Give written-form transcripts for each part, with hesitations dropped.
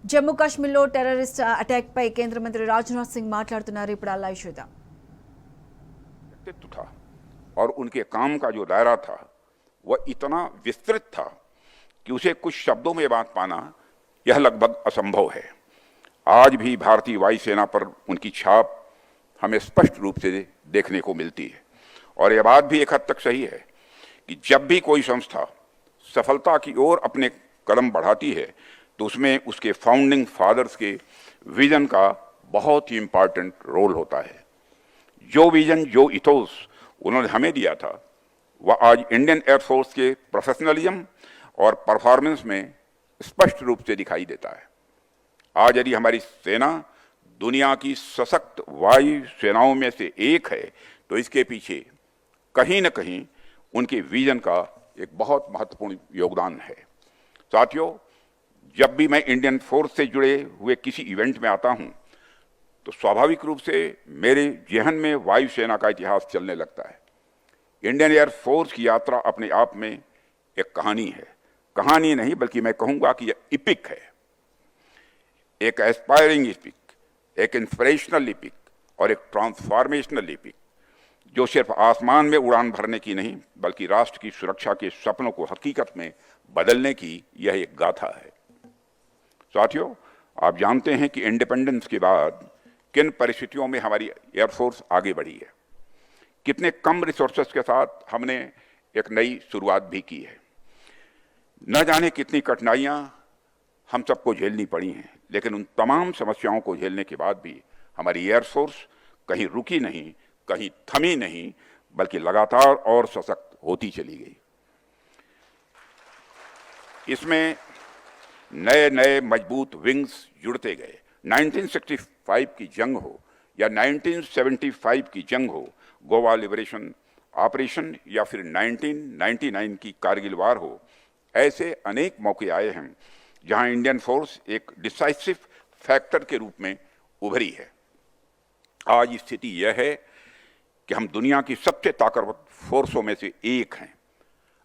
జమ్మూ కాశ్మీర్లో terrorist attack పై కేంద్ర మంత్రి రాజ్నాథ్ సింగ్ మాట్లాడుతున్నారు. ఇప్పుడు ఆ లైవ్ చూద్దాం. व्यक्तित्व था और उनके काम का जो दायरा था वह इतना विस्तृत था कि उसे कुछ शब्दों में बात पाना यह लगभग असंभव है। आज भी भारतीय वायुसेना पर उनकी छाप हमें स्पष्ट रूप से देखने को मिलती है और यह बात भी एक हद तक सही है कि जब भी कोई संस्था सफलता की ओर अपने कदम बढ़ाती है तो उसमें उसके फाउंडिंग फादर्स के विजन का बहुत ही इम्पॉर्टेंट रोल होता है। जो विजन, जो इथोस उन्होंने हमें दिया था वह आज इंडियन एयरफोर्स के प्रोफेशनलिज्म और परफॉर्मेंस में स्पष्ट रूप से दिखाई देता है। आज यदि हमारी सेना दुनिया की सशक्त वायु सेनाओं में से एक है तो इसके पीछे कहीं न कहीं उनके विजन का एक बहुत महत्वपूर्ण योगदान है। साथियों, जब भी मैं इंडियन फोर्स से जुड़े हुए किसी इवेंट में आता हूं तो स्वाभाविक रूप से मेरे जहन में वायुसेना का इतिहास चलने लगता है। इंडियन एयर फोर्स की यात्रा अपने आप में एक कहानी है। कहानी नहीं बल्कि मैं कहूंगा कि यह इपिक है, एक एस्पायरिंग इपिक, एक इंस्पिरेशनल इपिक और एक ट्रांसफॉर्मेशनल इपिक, जो सिर्फ आसमान में उड़ान भरने की नहीं बल्कि राष्ट्र की सुरक्षा के सपनों को हकीकत में बदलने की यह एक गाथा है। साथियों, आप जानते हैं कि इंडिपेंडेंस के बाद किन परिस्थितियों में हमारी एयरफोर्स आगे बढ़ी है। कितने कम रिसोर्सेस के साथ हमने एक नई शुरुआत भी की है। न जाने कितनी कठिनाइयां हम सबको झेलनी पड़ी हैं, लेकिन उन तमाम समस्याओं को झेलने के बाद भी हमारी एयरफोर्स कहीं रुकी नहीं, कहीं थमी नहीं, बल्कि लगातार और सशक्त होती चली गई। इसमें नए नए मजबूत विंग्स जुड़ते गए। 1965 की जंग हो या 1975 की जंग हो, गोवा लिबरेशन ऑपरेशन या फिर 1999 की कारगिल वार हो, ऐसे अनेक मौके आए हैं जहां इंडियन फोर्स एक डिसाइसिव फैक्टर के रूप में उभरी है। आज स्थिति यह है कि हम दुनिया की सबसे ताकतवर फोर्सों में से एक हैं।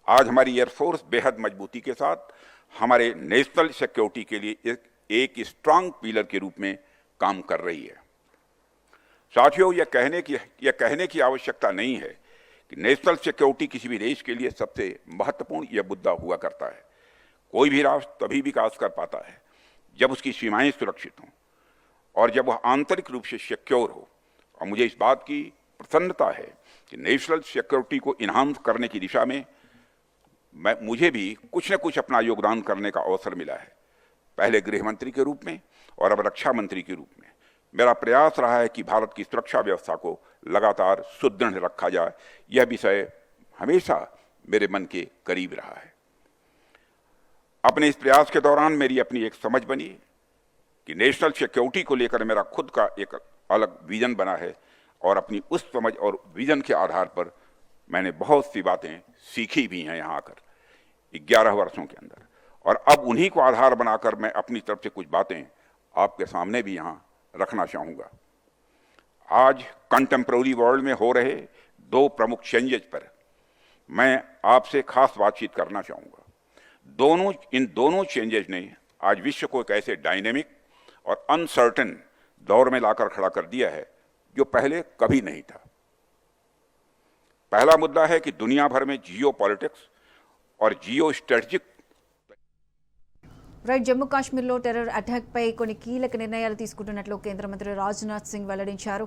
आज हमारी एयरफोर्स बेहद मजबूती के साथ हमारे नेशनल सिक्योरिटी के लिए एक स्ट्रांग पिलर के रूप में काम कर रही है। साथियों, यह कहने की आवश्यकता नहीं है कि नेशनल सिक्योरिटी किसी भी देश के लिए सबसे महत्वपूर्ण यह मुद्दा हुआ करता है। कोई भी राष्ट्र तभी विकास कर पाता है जब उसकी सीमाएं सुरक्षित हों और जब वह आंतरिक रूप से सिक्योर हो। और मुझे इस बात की प्रसन्नता है कि नेशनल सिक्योरिटी को इन्हांस करने की दिशा में मुझे भी कुछ न कुछ अपना योगदान करने का अवसर मिला है। पहले गृह मंत्री के रूप में और अब रक्षा मंत्री के रूप में मेरा प्रयास रहा है कि भारत की सुरक्षा व्यवस्था को लगातार सुदृढ़ रखा जाए। यह विषय हमेशा मेरे मन के करीब रहा है। अपने इस प्रयास के दौरान मेरी अपनी एक समझ बनी कि नेशनल सिक्योरिटी को लेकर मेरा खुद का एक अलग विजन बना है और अपनी उस समझ और विजन के आधार पर मैंने बहुत सी बातें सीखी भी हैं यहाँ आकर 11 वर्षों के अंदर। और अब उन्हीं को आधार बनाकर मैं अपनी तरफ से कुछ बातें आपके सामने भी यहाँ रखना चाहूँगा। आज कंटेम्प्रेरी वर्ल्ड में हो रहे दो प्रमुख चेंजेज पर मैं आपसे खास बातचीत करना चाहूँगा। इन दोनों चेंजेज ने आज विश्व को एक ऐसे डायनेमिक और अनसर्टेन दौर में लाकर खड़ा कर दिया है जो पहले कभी नहीं था। पहला मुद्दा है कि दुनिया भर में जियो पॉलिटिक्स और जियो स्ट्रेटजिक రైట్, జమ్మూ కాశ్మీర్లో టెర్రర్ అటాక్ పై కొన్ని కీలక నిర్ణయాలు తీసుకుంటున్నట్లు కేంద్ర మంత్రి రాజ్నాథ్ సింగ్ వెల్లడించారు.